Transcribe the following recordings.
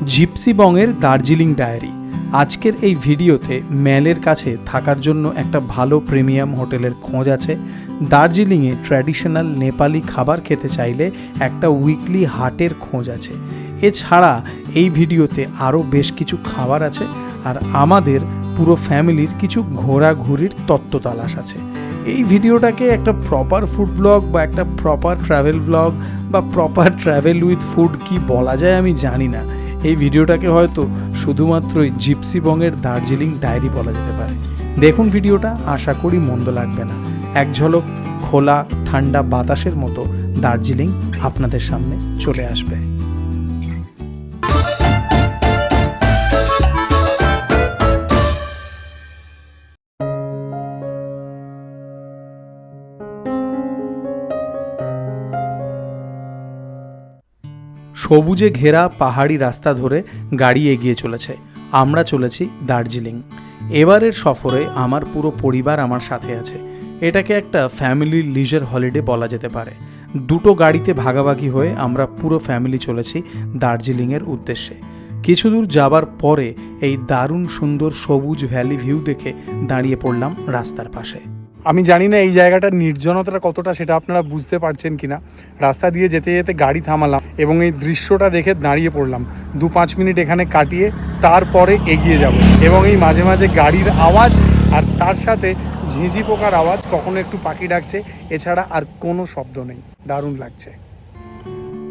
Gypsy বংয়ের Darjeeling diary. আজকের এই ভিডিওতে ম্যালের কাছে থাকার জন্য একটা ভালো প্রিমিয়াম হোটেলের খোঁজ আছে। দার্জিলিংয়ে ট্র্যাডিশনাল নেপালি খাবার খেতে চাইলে একটা উইকলি হাটের খোঁজ আছে। এছাড়া এই ভিডিওতে আরও বেশ কিছু খাবার আছে, আর আমাদের পুরো ফ্যামিলির কিছু ঘোরাঘুরির তত্ত্ব তালাশ আছে। এই ভিডিওটাকে একটা প্রপার ফুড ব্লগ বা একটা প্রপার ট্রাভেল ব্লগ বা প্রপার ট্রাভেল উইথ ফুড কি বলা যায় আমি জানি না। এই ভিডিওটাকে হয়তো শুধুমাত্রই জিপসি বংয়ের দার্জিলিং ডায়েরি বলা যেতে পারে। দেখুন ভিডিওটা, আশা করি মন্দ লাগবে না। এক ঝলক খোলা ঠান্ডা বাতাসের মতো দার্জিলিং আপনাদের সামনে চলে আসবে। সবুজে ঘেরা পাহাড়ি রাস্তা ধরে গাড়ি এগিয়ে চলেছে। আমরা চলেছি দার্জিলিং। এবারের সফরে আমার পুরো পরিবার আমার সাথে আছে। এটাকে একটা ফ্যামিলি লিজার হলিডে বলা যেতে পারে। দুটো গাড়িতে ভাগাভাগি হয়ে আমরা পুরো ফ্যামিলি চলেছি দার্জিলিংয়ের উদ্দেশ্যে। কিছু দূর যাবার পরে এই দারুণ সুন্দর সবুজ ভ্যালি ভিউ দেখে দাঁড়িয়ে পড়লাম রাস্তার পাশে। আমি জানি না এই জায়গাটার নির্জনতাটা কতটা, সেটা আপনারা বুঝতে পারছেন কিনা। রাস্তা দিয়ে যেতে যেতে গাড়ি থামালাম এবং এই দৃশ্যটা দেখে দাঁড়িয়ে পড়লাম। 2-5 মিনিট এখানে কাটিয়ে তারপরে এগিয়ে যাব। এবং এই মাঝে মাঝে গাড়ির আওয়াজ আর তার সাথে ঝিঁঝি পোকার আওয়াজ, কখনো একটু পাখি ডাকছে, এছাড়া আর কোনো শব্দ নেই। দারুণ লাগছে।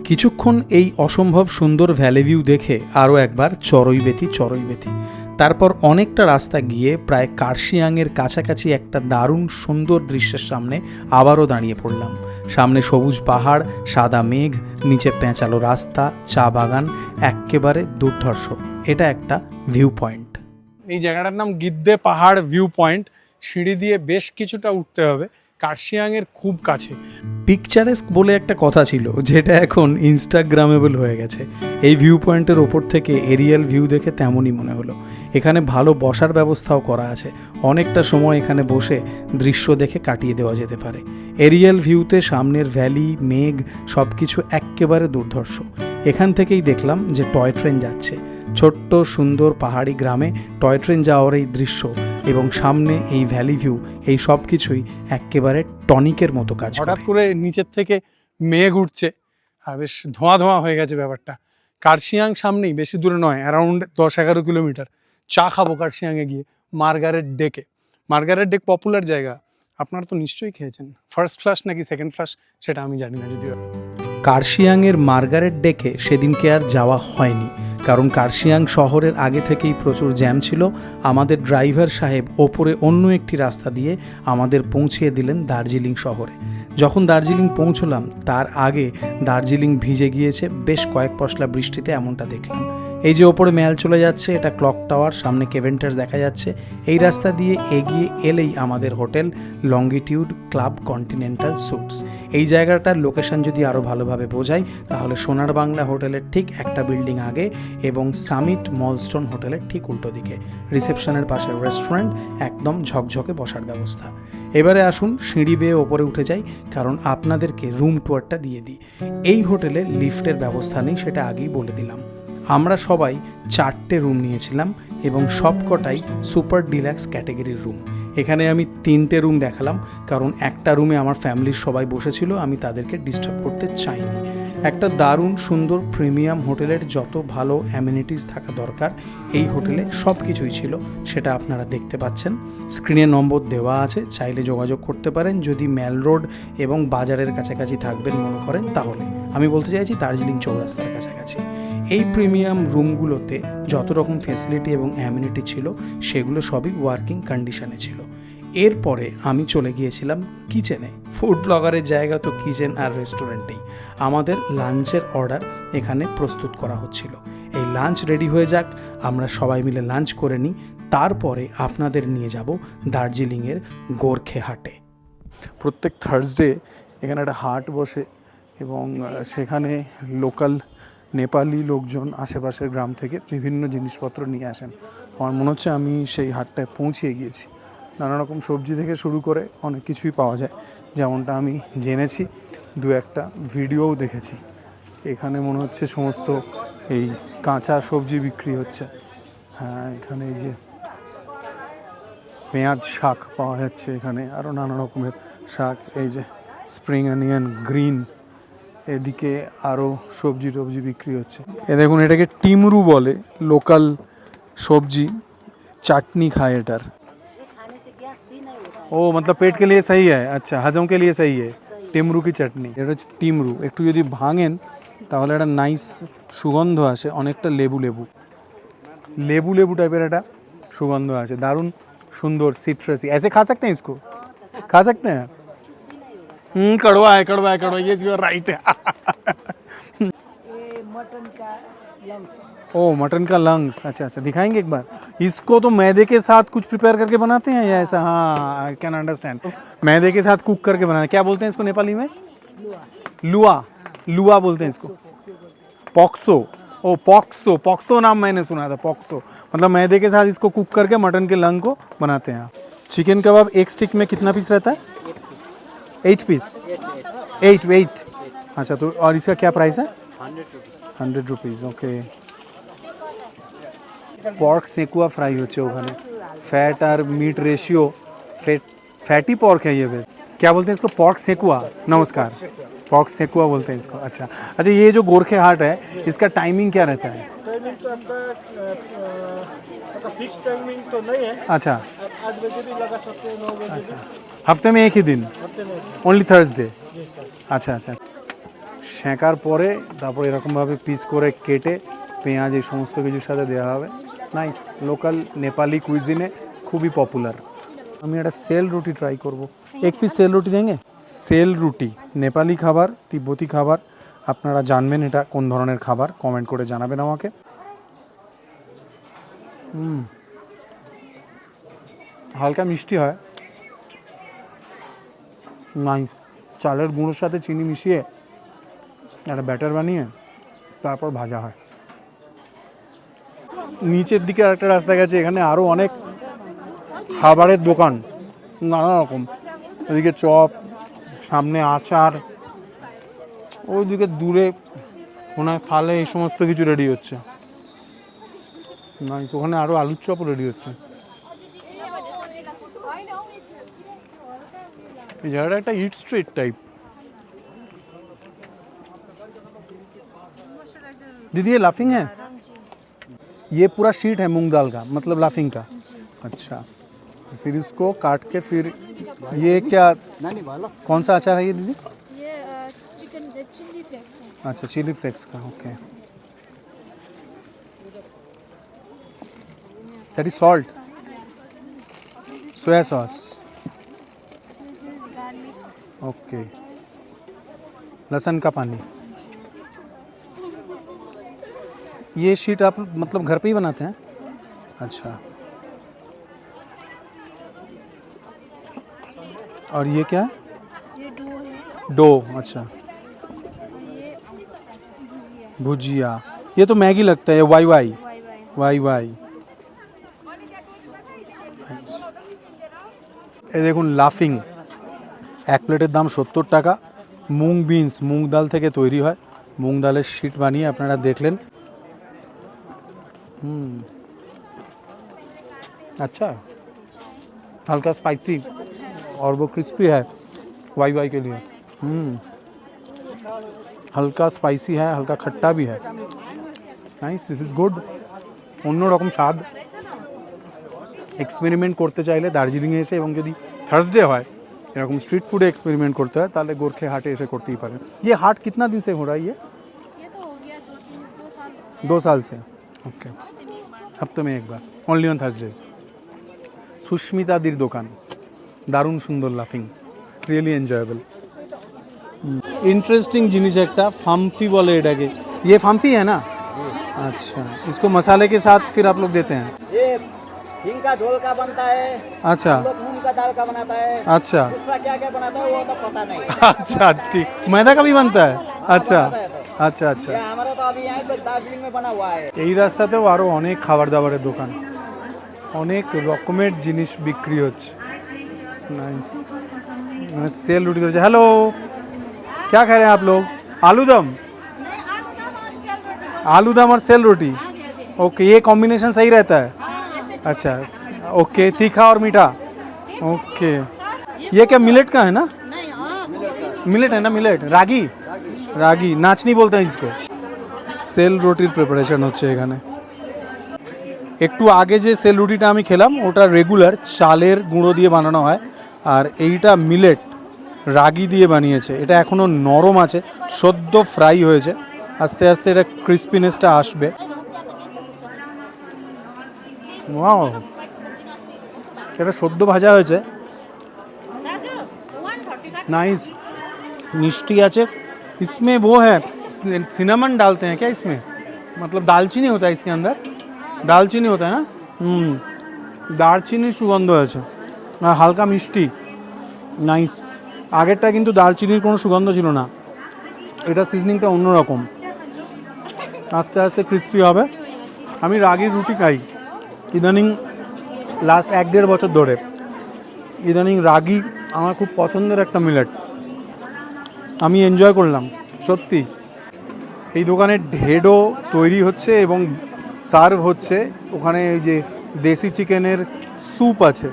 কিছুক্ষণ এই অসম্ভব সুন্দর ভ্যালি ভিউ দেখে আরও একবার চড়ইবেতি। তারপর অনেকটা রাস্তা গিয়ে প্রায় কার্শিয়াংয়ের কাছাকাছি একটা দারুণ সুন্দর দৃশ্যের সামনে আবারও দাঁড়িয়ে পড়লাম। সামনে সবুজ পাহাড়, সাদা মেঘ, নিচে পেঁচালো রাস্তা, চা বাগান, এক্কেবারে দুর্ধর্ষ। এটা একটা ভিউ পয়েন্ট। এই জায়গাটার নাম গিদ্দে পাহাড় ভিউ পয়েন্ট। সিঁড়ি দিয়ে বেশ কিছুটা উঠতে হবে, কার্শিয়াংয়ের খুব কাছে। পিকচারেস্ক বলে একটা কথা ছিল, যেটা এখন ইনস্টাগ্রামেবল হয়ে গেছে। এই ভিউ পয়েন্টের ওপর থেকে এরিয়াল ভিউ দেখে তেমনই মনে হলো। এখানে ভালো বসার ব্যবস্থাও করা আছে। অনেকটা সময় এখানে বসে দৃশ্য দেখে কাটিয়ে দেওয়া যেতে পারে। এরিয়াল ভিউতে সামনের ভ্যালি, মেঘ সব কিছু এক্কেবারে দুর্ধর্ষ। এখান থেকেই দেখলাম যে টয় ট্রেন যাচ্ছে। ছোট্ট সুন্দর পাহাড়ি গ্রামে টয় ট্রেন যাওয়ার এই দৃশ্য এবং সামনে এই ভ্যালি ভিউ, এই সব কিছুই একেবারে টনিকের মতো কাজ। হঠাৎ করে নিচের থেকে মেঘ উঠছে আর বেশ ধোঁয়া ধোঁয়া হয়ে গেছে ব্যাপারটা। কার্শিয়াং সামনেই, বেশি দূরে নয়, অ্যারাউন্ড 10-11 কিলোমিটার। চা খাবো কার্শিয়াংয়ে গিয়ে মার্গারেট ডেকে। মার্গারেট ডেক পপুলার জায়গা, আপনারা তো নিশ্চয়ই খেয়েছেন। ফার্স্ট ফ্লাশ নাকি সেকেন্ড ফ্লাশ সেটা আমি জানি না যদিও। কার্শিয়াংয়ের মার্গারেট ডেকে সেদিনকে আর যাওয়া হয়নি, কারণ কার্শিয়াং শহরের আগে থেকেই প্রচুর জ্যাম ছিল। আমাদের ড্রাইভার সাহেব ওপরে অন্য একটি রাস্তা দিয়ে আমাদের পৌঁছিয়ে দিলেন দার্জিলিং শহরে। যখন দার্জিলিং পৌঁছলাম তার আগে দার্জিলিং ভিজে গিয়েছে বেশ কয়েক পশলা বৃষ্টিতে, এমনটা দেখলাম। এই যে ওপরে ম্যাল চলে যাচ্ছে, এটা ক্লক টাওয়ার, সামনে কেভেন্টার্স দেখা যাচ্ছে। এই রাস্তা দিয়ে এগিয়ে এলেই আমাদের hotel longitude club continental suits. এই জায়গাটার লোকেশন যদি আরও ভালোভাবে বোঝাই তাহলে সোনার বাংলা হোটেলের ঠিক একটা বিল্ডিং আগে এবং সামিট মলস্টোন হোটেলের ঠিক উল্টো দিকে। রিসেপশনের পাশে রেস্টুরেন্ট, একদম ঝকঝকে বসার ব্যবস্থা। এবারে আসুন সিঁড়ি বেয়ে ওপরে উঠে যাই, কারণ আপনাদেরকে রুম ট্যুরটা দিয়ে দিই। এই হোটেলে লিফটের ব্যবস্থা নেই, সেটা আগেই বলে দিলাম। আমরা সবাই 4টে রুম নিয়েছিলাম এবং সবকটাই সুপার ডিলাক্স ক্যাটাগরির রুম। এখানে আমি 3টে রুম দেখালাম, কারণ একটা রুমে আমার ফ্যামিলির সবাই বসেছিল, আমি তাদেরকে ডিস্টার্ব করতে চাইনি। একটা দারুণ সুন্দর প্রিমিয়াম হোটেলের যত ভালো অ্যামিনিটিস থাকা দরকার এই হোটেলে সব কিছুই ছিল, সেটা আপনারা দেখতে পাচ্ছেন। স্ক্রিনে নম্বর দেওয়া আছে, চাইলে যোগাযোগ করতে পারেন যদি ম্যাল রোড এবং বাজারের কাছাকাছি থাকবেন মনে করেন তাহলে। আমি বলতে চাইছি দার্জিলিং চৌরাস্তার কাছাকাছি। এই প্রিমিয়াম রুমগুলোতে যত রকম ফেসিলিটি এবং অ্যামিনিটি ছিল সেগুলো সবই ওয়ার্কিং কন্ডিশনে ছিল। এরপরে আমি চলে গিয়েছিলাম কিচেনে। ফুড ব্লগারের জায়গা তো কিচেন আর রেস্টুরেন্টেই। আমাদের লাঞ্চের অর্ডার এখানে প্রস্তুত করা হচ্ছিল। এই লাঞ্চ রেডি হয়ে যাক, আমরা সবাই মিলে লাঞ্চ করে নিই, তারপরে আপনাদের নিয়ে যাব দার্জিলিংয়ের গোর্খে হাটে। প্রত্যেক থার্সডে এখানে একটা হাট বসে এবং সেখানে লোকাল নেপালি লোকজন আশেপাশের গ্রাম থেকে বিভিন্ন জিনিসপত্র নিয়ে আসেন। আমার মনে হচ্ছে আমি সেই হাটটায় পৌঁছিয়ে গিয়েছি। নানা রকম সবজি থেকে শুরু করে অনেক কিছুই পাওয়া যায়, যেমনটা আমি জেনেছি, 2-একটা ভিডিওও দেখেছি। এখানে মনে হচ্ছে সমস্ত এই কাঁচা সবজি বিক্রি হচ্ছে। হ্যাঁ, এখানে এই যে পেঁয়াজ শাক পাওয়া যাচ্ছে, এখানে আরও নানা রকমের শাক, এই যে স্প্রিং অনিয়ন গ্রিন, এদিকে আরও সবজি টবজি বিক্রি হচ্ছে। এ দেখুন, এটাকে টিমরু বলে, লোকাল সবজি, চাটনি খায় এটার। ও मतलब पेट के लिए सही है, अच्छा हजम के लिए सही है টিমরু কি চাটনি। এটা হচ্ছে টিমরু, একটু যদি ভাঙেন তাহলে একটা নাইস সুগন্ধ আসে, অনেকটা লেবু লেবু লেবু লেবু টাইপের একটা সুগন্ধ আছে, দারুণ সুন্দর সিট্রাসি। ऐसे खा सकते हैं इसको, खा सकते हैं? कड़वा है, कड़वा है, कड़वा, ये राइट है। मटन का लंग्स। ओ मटन का लंग्स, अच्छा अच्छा, दिखाएंगे एक बार। इसको तो मैदे के साथ कुछ प्रिपेयर करके बनाते हैं या ऐसा? हाँ, आई कैन अंडरस्टैंड। मैदे के साथ कुक करके बनाते हैं, क्या बोलते हैं इसको नेपाली में? लुआ, लुआ बोलते हैं इसको। पॉक्सो, ओ पॉक्सो, पॉक्सो नाम मैंने सुना था, पॉक्सो मतलब मैदे के साथ इसको कुक करके मटन के लंग को बनाते हैं। चिकन कबाब एक स्टिक में कितना पीस रहता है? 8 पीस, 8। अच्छा, तो और इसका क्या प्राइस है? 100 रुपीज़, ओके। পর্ক সেকুয়া ফ্রাই হচ্ছে ওখানে, ফ্যাট আর মিট रेशियो फैटी पॉर्क है ये बेस। क्या बोलते हैं इसको? Pork sequoia. नमस्कार, पॉर्क सेकुआ बोलते हैं इसको। अच्छा अच्छा, ये जो गोरखे हाट है इसका टाइमिंग क्या रहता है? टाइमिंग तो आपका फिक्स टाइमिंग तो नहीं है। अच्छा, आप 8 बजे भी लगा सकते हैं, 9 बजे भी। हफ्ते में एक ही दिन, हफ्ते में ओनली থার্সডে। আচ্ছা আচ্ছা, সেঁকার পরে তারপর এরকমভাবে পিস করে কেটে পেঁয়াজ এই সমস্ত কিছুর সাথে দেওয়া হবে। নাইস, লোকাল নেপালি কুইজিনে খুবই পপুলার। আমি একটা সেল রুটি ট্রাই করব। এক পিস সেল রুটি দেंगे? সেল রুটি নেপালি খাবার, তিব্বতি খাবার, আপনারা জানবেন এটা কোন ধরনের খাবার, কমেন্ট করে জানাবেন আমাকে। হালকা মিষ্টি হয়, নাইস। চালের গুঁড়োর সাথে চিনি মিশিয়ে একটা ব্যাটার বানিয়ে তারপর ভাজা হয়। নিচের দিকে আরেকটা রাস্তা গেছে, এখানে আরও অনেক খাবারের দোকান, নানা রকম। এদিকে চপ, সামনে আচার, ওইদিকে দূরে মনে হয় ফালে এই সমস্ত কিছু রেডি হচ্ছে। নাইস, ওখানে আরও আলুর চপও রেডি হচ্ছে। এই জায়গাটা একটা ইট স্ট্রিট টাইপ। दीदी ये लाफिंग है? ये पूरा शीट है मूंग दाल का, मतलब लाफिंग का। अच्छा, फिर इसको काट के फिर ये क्या, कौन सा अचार है ये दीदी? ये चिकन चिल्ली फ्लेक्स है। अच्छा, चिली फ्लेक्स का, okay. That is salt, soya sauce, this is garlic. Okay. लहसुन का पानी। ये शीट आप मतलब घर पे ही बनाते हैं? अच्छा, और ये क्या है? ये डो है। डो, अच्छा। ये भुजिया। भुजिया, ये तो मैगी लगता है, वाई वाई वाई वाई। वाई वाई। এই দেখুন লাফিং, এক প্লেটের দাম 70 টাকা। মুং বিনস, মুগ ডাল থেকে তৈরি হয়, মুগ ডালের শিট বানিয়ে আপনারা দেখলেন। अच्छा, हल्का स्पाइसी और वो क्रिस्पी है वाई वाई के लिए। हल्का स्पाइसी है, हल्का खट्टा भी है। Nice, this is good. অন্যরকম স্বাদ। এক্সপেরিমেন্ট করতে চাইলে দার্জিলিংয়ে এসে, এবং যদি থার্সডে হয় এরকম স্ট্রিট ফুডে এক্সপেরিমেন্ট করতে হয়, তাহলে গোরখে হাটে এসে করতেই পারেন। ये हाट कितना दिन से हो रहा है? ये तो हो गया 2 साल। 2 साल से, ओके। हफ्ते में एक बार, ओनली ऑन থার্সডেজ। সুস্মিতাদির দোকান, দারুণ সুন্দর লাফিং, রিয়েলি এনজয়েবল। इंटरेस्टिंग জিনিস একটা, ফাম্পি বলে এটাকে। ये फाम्फी है ना? अच्छा, इसको मसाले के साथ फिर आप लोग देते हैं? ये हींग का झोल का बनता है, अच्छा हम लोग मूंग का दाल का बनाता है, अच्छा दूसरा क्या क्या बनाता है वो तो पता नहीं। अच्छा, ठीक। मैदा का भी बनता है? अच्छा अच्छा अच्छा। ये हमारा तो अभी यहाँ पे दार्जिलिंग में बना हुआ है। এই রাস্তাতেও আরও অনেক খাবার দাবারের দোকান, অনেক রকমের জিনিস বিক্রি হচ্ছে। নাইস, মানে সেল রুটি ধরেছে। हेलो, क्या खा रहे हैं आप लोग? आलू दम? आलू दम और सेल रोटी ओके, ये कॉम्बिनेशन सही रहता है। अच्छा ओके, तीखा और मीठा ओके। ये क्या मिलेट का है ना? मिलेट है ना, मिलेट रागी, রাগি নাচনি বলতে হয় इसको। সেল রুটির প্রিপারেশন হচ্ছে এখানে। একটু আগে যে সেল রুটিটা আমি খেলাম ওটা রেগুলার চালের গুঁড়ো দিয়ে বানানো হয়, আর এইটা মিলেট রাগি দিয়ে বানিয়েছে। এটা এখনও নরম আছে, সদ্য ফ্রাই হয়েছে, আস্তে আস্তে এটা ক্রিস্পিনেসটা আসবে। ওয়াও, এটা সদ্য ভাজা হয়েছে, नाइस, मिष्टी आचे। इसमें वो है सिनेमन डालते हैं क्या इसमें? मतलब दालचीनी होता है इसके अंदर? दालचीनी होता है ना? दालचीनी सुगंध আছে আর হালকা মিষ্টি, নাইস। আগেরটা কিন্তু দালচিনির কোনো সুগন্ধ ছিল না, এটা সিজনিংটা অন্যরকম, আস্তে আস্তে ক্রিস্পি হবে। আমি রাগির রুটি খাই ইদানিং, লাস্ট 1-1.5 বছর ধরে ইদানিং রাগি আমার খুব পছন্দের একটা মিলেট, আমি এনজয় করলাম সত্যি। এই দোকানে ঢেডো তৈরি হচ্ছে এবং সার্ভ হচ্ছে, ওখানে এই যে দেশি চিকেনের স্যুপ আছে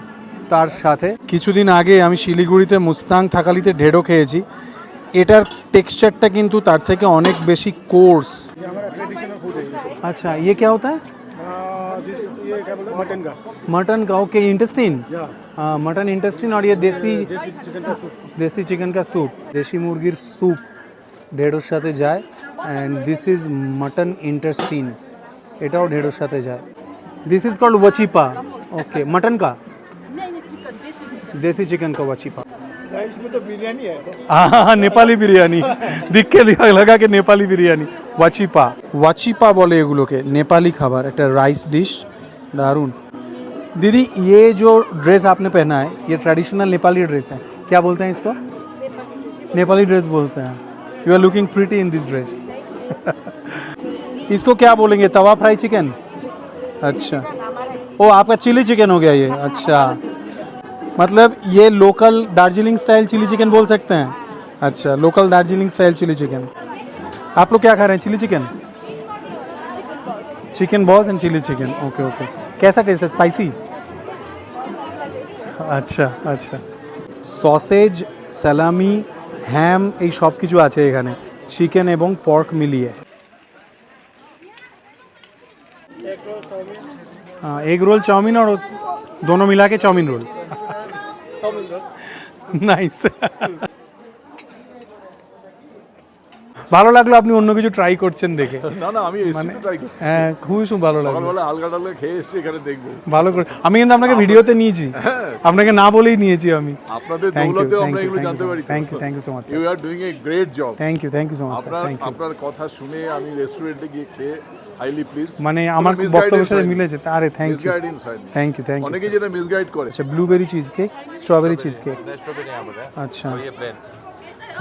তার সাথে। কিছুদিন আগে আমি শিলিগুড়িতে মুস্তাং থাকালিতে ঢেডো খেয়েছি, এটার টেক্সচারটা কিন্তু তার থেকে অনেক বেশি কোর্স। আচ্ছা, ये क्या होता है? ये क्या बोले, मटन का। मटन का ओके, इंटेस्टिन, मटन इंटेस्टिन, और ये देसी चिकन का सूप। দেশি চিকেন কা স্যুপ, দেশি মুরগির স্যুপ ঢেঁড়োর সাথে যায়। And this is mutton intestine, এটাও ঢেঁড়োর সাথে যায়। দিস ইজ কল্ড ওয়াচিপা ओके, मटन का, देसी चिकन का वचीपा। इसमें तो बिरयानी है। हाँ, नेपाली बिरयानी दिख के लगा कि नेपाली बिरयानी। ওয়াচিপা, ওয়াচিপা বলে এগুলোকে, নেপালি খাবার, একটা রাইস ডিশ, দারুণ। दीदी ये जो ड्रेस आपने पहना है ये ट्रेडिशनल नेपाली ड्रेस है, क्या बोलते हैं इसको? नेपाली ड्रेस बोलते हैं। You are looking pretty in this dress. इसको क्या बोलेंगे, तवा फ्राई चिकन? अच्छा, ओ आपका चिली चिकन हो गया ये, अच्छा मतलब ये local Darjeeling style chilli chicken बोल सकते हैं। अच्छा, local Darjeeling style chilli chicken. आप लोग क्या खा रहे हैं, chilli chicken? Chicken balls and chilli chicken okay okay. कैसा टेस्ट है, स्पाइसी? আচ্ছা আচ্ছা, সসেজ, স্যালামি, হ্যাম, এই সব কিছু আছে এখানে, চিকেন এবং পর্ক মিলিয়ে। এগ রোল, চাউমিন, और दोनों मिला के चाउमिन रोल। নাইস, ভালো লাগলো আপনি অন্য কিছু ট্রাই করছেন দেখে। না না, আমি এসেছি তো ট্রাই করছি। হ্যাঁ, খুবই ভালো লাগলো, সকালবেলা হালকা টালকা খেয়ে এসেছি, এখানে দেখবো। ভালো করে, আমি কিন্তু আপনাকে ভিডিওতে নিয়েছি, আপনাকে না বলেই নিয়েছি আমি। আপনাদের দৌলতেও আমরা এগুলো জানতে পারি। Thank you so much, you are doing a great job. Thank you so much sir, thank you. আপনার কথা শুনে আমি রেস্টুরেন্টে গিয়ে খেয়ে হাইলি প্লিজ, মানে আমার বক্তব্যের সাথে মিলেছে, আরে থ্যাংক ইউ মিসগাইডেন্স হয়নি। থ্যাংক ইউ অনেকে যেটা মিসগাইড করে। আচ্ছা, blueberry cheese cake, strawberry cheese cake, strawberry यहाँ पर है अच्छा और ये प्लेन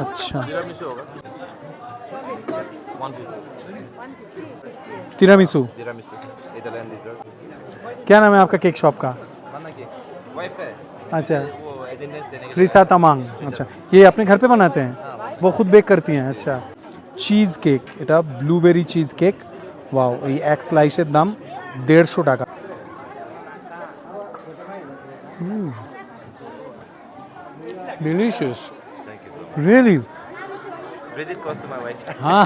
अच्छा। तिरामिसू होगा 1 piece tiramisu, tiramisu Italian dessert. क्या नाम है आपका केक शॉप का? खाना की वाइफ का है अच्छा, वो अटेंडेंस देने के त्रिसा तमांग। अच्छा, ये अपने घर पे बनाते हैं, वो खुद बेक करती हैं। अच्छा, চিজ কেক, এটা ব্লুবেরি চিজ কেক। ওয়াও, এই এক স্লাইসের দাম 150 টাকা। Delicious, really. Visit cost to my wife. हाँ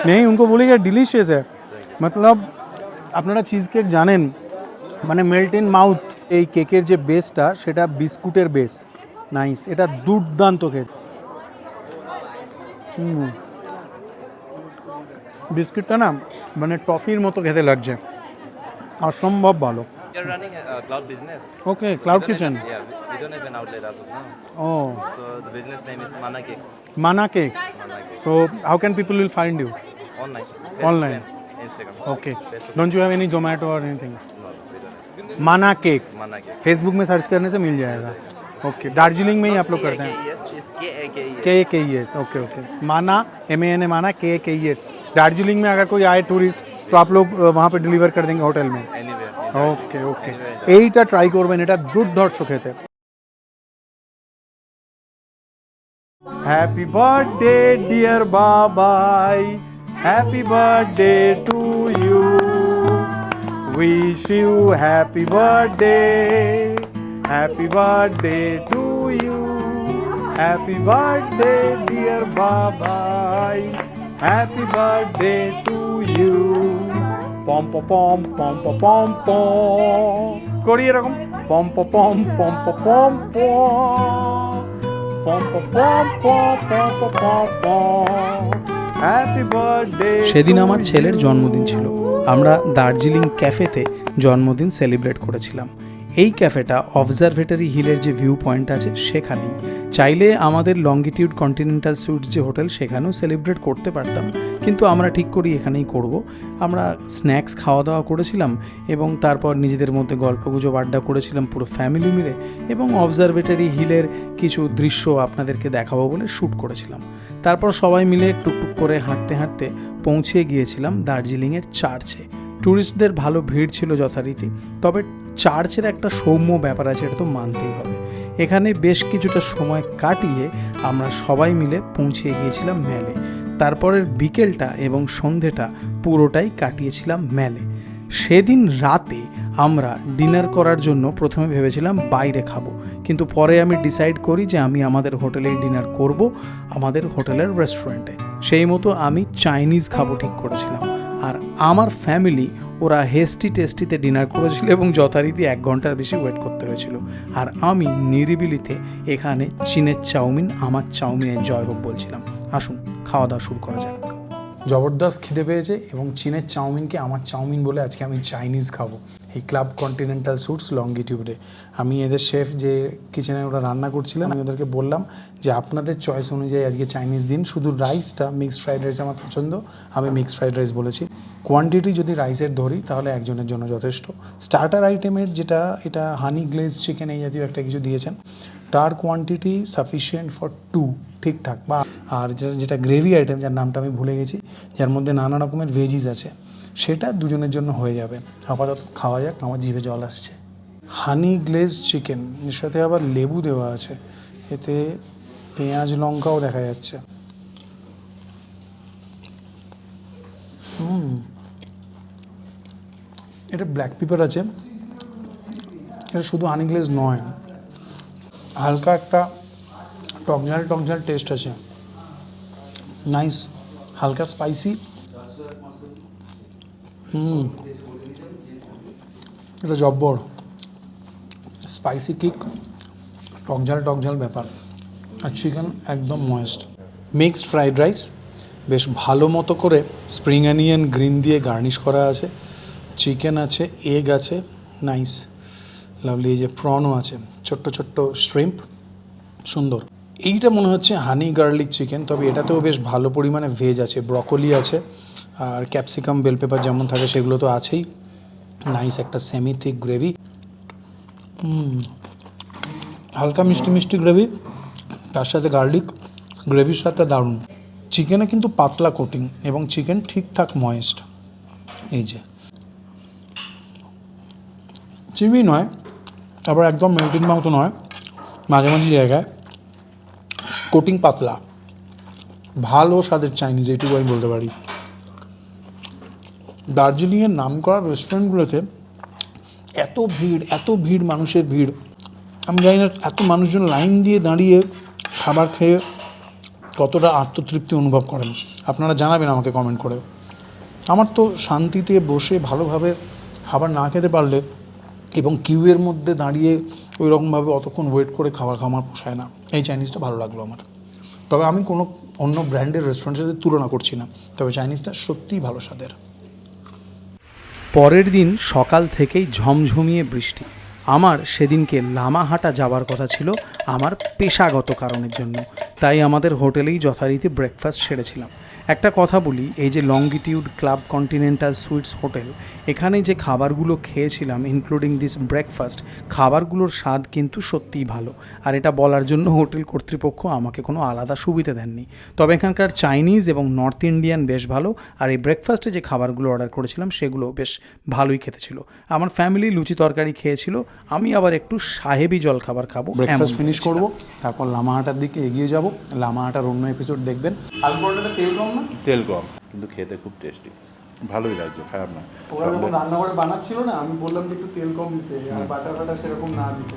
नहीं, उनको बोलिएगा डिलिशियस है। मतलब আপনারা চিজ কেক জানেন, মানে মেল্ট ইন মাউথ। এই কেকের যে বেসটা সেটা বিস্কুটের বেস, নাইস, এটা দুর্দান্ত খেতে। বিস্কুটটা না মানে টফির মতো খেতে লাগছে, অসম্ভব ভালো। We are running a cloud business. Okay, cloud kitchen. Yeah, we don't have an outlet as of now. ও, So the business name is Mana Cakes. Mana Cakes. Mana Cakes. So how can people will find you? Online. Online. and Instagram. Okay, don't you have any Zomato or anything? No, we don't have. Mana Cakes, Mana Cakes. Facebook में search करने से मिल जाएगा। Okay, Darjeeling में ही आप लोग करते हैं? Yes, it's KAKES. KAKES, okay okay. माना, MANA माना, KAKES। दार्जिलिंग में अगर कोई आए टूरिस्ट तो आप लोग वहाँ पे डिलीवर कर देंगे होटल में? Anywhere. ওকে ওকে, এইটা ট্রাই করবেন, এটা দুর্ধর্ষ খেতে। Happy birthday dear Babai, happy birthday to you, wish you happy birthday, happy birthday to you, happy birthday dear Babai, happy birthday to you. পম পম পম পম পম করি এরকম পম পম পম পম পম পম পম। Happy birthday. সেদিন আমার ছেলের জন্মদিন ছিল। আমরা দার্জিলিং ক্যাফেতে জন্মদিন সেলিব্রেট করেছিলাম। এই ক্যাফেটা অবজারভেটরি হিলের যে ভিউ পয়েন্ট আছে সেখানেই। চাইলে আমাদের লঙ্গিটিউড কন্টিনেন্টাল সুইটস যে হোটেল সেখানেও সেলিব্রেট করতে পারতাম, কিন্তু আমরা ঠিক করি এখানেই করব। আমরা স্ন্যাক্স খাওয়া দাওয়া করেছিলাম এবং তারপর নিজেদের মধ্যে গল্পগুজব আড্ডা করেছিলাম পুরো ফ্যামিলি মিলে, এবং অবজারভেটরি হিলের কিছু দৃশ্য আপনাদেরকে দেখাবো বলে শ্যুট করেছিলাম। তারপর সবাই মিলে টুকটুক করে হাঁটতে হাঁটতে পৌঁছে গিয়েছিলাম দার্জিলিংয়ের চার্চে। ট্যুরিস্টদের ভালো ভিড় ছিল যথারীতি, তবে চার্চের একটা সৌম্য ব্যাপার আছে, এটা তো মানতেই হবে। এখানে বেশ কিছুটা সময় কাটিয়ে আমরা সবাই মিলে পৌঁছে গিয়েছিলাম ম্যালে। তারপরের বিকেলটা এবং সন্ধেটা পুরোটাই কাটিয়েছিলাম ম্যালে। সেদিন রাতে আমরা ডিনার করার জন্য প্রথমে ভেবেছিলাম বাইরে খাবো, কিন্তু পরে আমি ডিসাইড করি যে আমি আমাদের হোটেলেই ডিনার করব, আমাদের হোটেলের রেস্টুরেন্টে। সেই মতো আমি চাইনিজ খাবো ঠিক করেছিলাম। আর আমার ফ্যামিলি ওরা হেস্টি টেস্টিতে ডিনার করেছিল এবং যথারীতি 1 ঘন্টার বেশি ওয়েট করতে হয়েছিল। আর আমি নিরিবিলিতে এখানে চীনের চাউমিন আমার চাউমিনের জয় হোক বলছিলাম। আসুন খাওয়া দাওয়া শুরু করা যাক। জবরদস্ত খিদে পেয়েছে এবং চীনের চাউমিনকে আমার চাউমিন বলে আজকে আমি চাইনিজ খাবো এই ক্লাব কন্টিনেন্টাল সুইটস লঙ্গিটিউডে। আমি এদের শেফ যে কিচেনে ওরা রান্না করছিলেন, আমি ওদেরকে বললাম যে আপনাদের চয়েস অনুযায়ী আজকে চাইনিজ দিন, শুধু রাইসটা মিক্সড ফ্রাইড রাইস আমার পছন্দ, আমি মিক্সড ফ্রাইড রাইস বলেছি। কোয়ান্টিটি যদি রাইসের ধরি তাহলে একজনের জন্য যথেষ্ট। স্টার্টার আইটেমের যেটা এটা হানি গ্লেজ চিকেন এই জাতীয় একটা কিছু দিয়েছেন, তার কোয়ান্টিটি সাফিসিয়েন্ট ফর 2 ঠিকঠাক। বা আর যেটা গ্রেভি আইটেম যার নামটা আমি ভুলে গেছি, যার মধ্যে নানা রকমের ভেজিস আছে, সেটা দুজনের জন্য হয়ে যাবে। আপাতত খাওয়া যাক, আমার জিভে জল আসছে। হানি গ্লেজ চিকেন, এর সাথে আবার লেবু দেওয়া আছে, এতে পেঁয়াজ লঙ্কাও দেখা যাচ্ছে। এটা ব্ল্যাক পেপার আছে। এটা শুধু হানি গ্লেজ নয়, হালকা একটা টকঝাল টেস্ট আছে। নাইস, হালকা স্পাইসি। এটা জব্বর স্পাইসি কিক, টকঝাল ব্যাপার। আর চিকেন একদম ময়েস্ট। মিক্সড ফ্রাইড রাইস বেশ ভালো মতো করে স্প্রিং অনিয়ন গ্রিন দিয়ে গার্নিশ করা আছে। চিকেন আছে, এগ আছে, নাইস লাভলি। এই যে প্রনও আছে, ছোট্ট শ্রিম্প, সুন্দর। এইটা মনে হচ্ছে হানি গার্লিক চিকেন, তবে এটাতেও বেশ ভালো পরিমাণে ভেজ আছে, ব্রকলি আছে, আর ক্যাপসিকাম বেল পেপার যেমন থাকে সেগুলো তো আছেই। নাইস একটা সেমি থিক গ্রেভি, হালকা মিষ্টি গ্রেভি, তার সাথে গার্লিক, গ্রেভির সাথে দারুণ। চিকেনে কিন্তু পাতলা কোটিং এবং চিকেন ঠিকঠাক ময়েস্ট। এই যে চিমি নয়, আবার একদম মেল্টিং মতো নয়, মাঝামাঝি জায়গায়, কোটিং পাতলা, ভালো স্বাদের চাইনিজ, এইটুকু আমি বলতে পারি। দার্জিলিংয়ের নামকরা রেস্টুরেন্টগুলোতে এত ভিড়, মানুষের ভিড়, আমি জানি না এত মানুষজন লাইন দিয়ে দাঁড়িয়ে খাবার খেয়ে কতটা আত্মতৃপ্তি অনুভব করেন। আপনারা জানাবেন আমাকে কমেন্ট করে। আমার তো শান্তিতে বসে ভালোভাবে খাবার না খেতে পারলে এবং কিউয়ের মধ্যে দাঁড়িয়ে ওই রকমভাবে অতক্ষণ ওয়েট করে খাবার খাওয়া পোষায় না। এই চাইনিজটা ভালো লাগলো আমার। তবে আমি কোনো অন্য ব্র্যান্ডের রেস্টুরেন্টের সাথে তুলনা করছি না, তবে চাইনিজটা সত্যিই ভালো স্বাদের। পরের দিন সকাল থেকেই ঝমঝমিয়ে বৃষ্টি। আমার সেদিনকে লামাহাটা যাওয়ার কথা ছিল আমার পেশাগত কারণের জন্য, তাই আমাদের হোটেলেই যথারীতি ব্রেকফাস্ট সেরেছিলাম। একটা কথা বলি, এই যে longitude club continental sweets hotel, এখানে যে খাবারগুলো খেয়েছিলাম ইনক্লুডিং দিস ব্রেকফাস্ট, খাবারগুলোর স্বাদ কিন্তু সত্যিই ভালো। আর এটা বলার জন্য হোটেল কর্তৃপক্ষ আমাকে কোনো আলাদা সুবিধা দেননি। তবে এখানকার চাইনিজ এবং নর্থ ইন্ডিয়ান বেশ ভালো, আর এই ব্রেকফাস্টে যে খাবারগুলো অর্ডার করেছিলাম সেগুলো বেশ ভালোই খেতে ছিল। আমার ফ্যামিলি লুচি তরকারি খেয়েছিল, আমি আবার একটু সাহেবি জলখাবার খাবো। ব্রেকফাস্ট ফিনিশ করব, তারপর লামাহাটার দিকে এগিয়ে যাব। লামাহাটার অন্য এপিসোড দেখবেন। আলপোর্টাতে তেল কম না? না? তেল কম কিন্তু খেতে খুব টেস্টি, ভালোই লাগছে, খারাপ না। ওরা যখন রান্না করে বানাচ্ছিল না, আমি বললাম যে একটু তেল কম দিতে আর বাটার সেরকম না দিতে।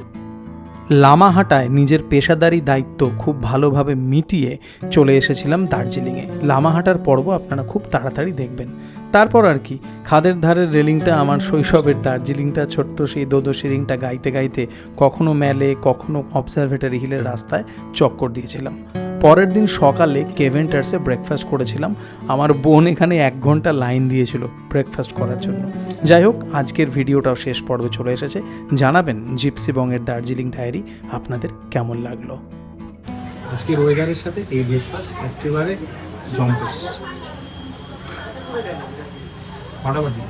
লামাহাটায় নিজের পেশাদারি দায়িত্ব খুব ভালোভাবে মিটিয়ে চলে এসেছিলাম দার্জিলিংয়ে। লামাহাটার পর্ব আপনারা খুব তাড়াতাড়ি দেখবেন। তারপর আর কি, খাদের ধারের রেলিংটা আমার শৈশবের দার্জিলিংটা, ছোট্ট সেই দোদো সিরিংটা গাইতে গাইতে কখনো মেলে কখনো অবজারভেটরি হিলের রাস্তায় চক্কর দিয়েছিলাম। পরের দিন সকালে কেভেন্টার্সে ব্রেকফাস্ট করেছিলাম। আমার বোন এখানে 1 ঘন্টা লাইন দিয়েছিল ব্রেকফাস্ট করার জন্য। যাই হোক, আজকের ভিডিওটাও শেষ পর্বে চলে এসেছে। জানাবেন জিপসি বংয়ের দার্জিলিং ডায়েরি আপনাদের কেমন লাগলো। আজকের ওয়েদারের সাথে এই ব্রেকফাস্ট একেবারে জম্পেস। ফাটাফাটি।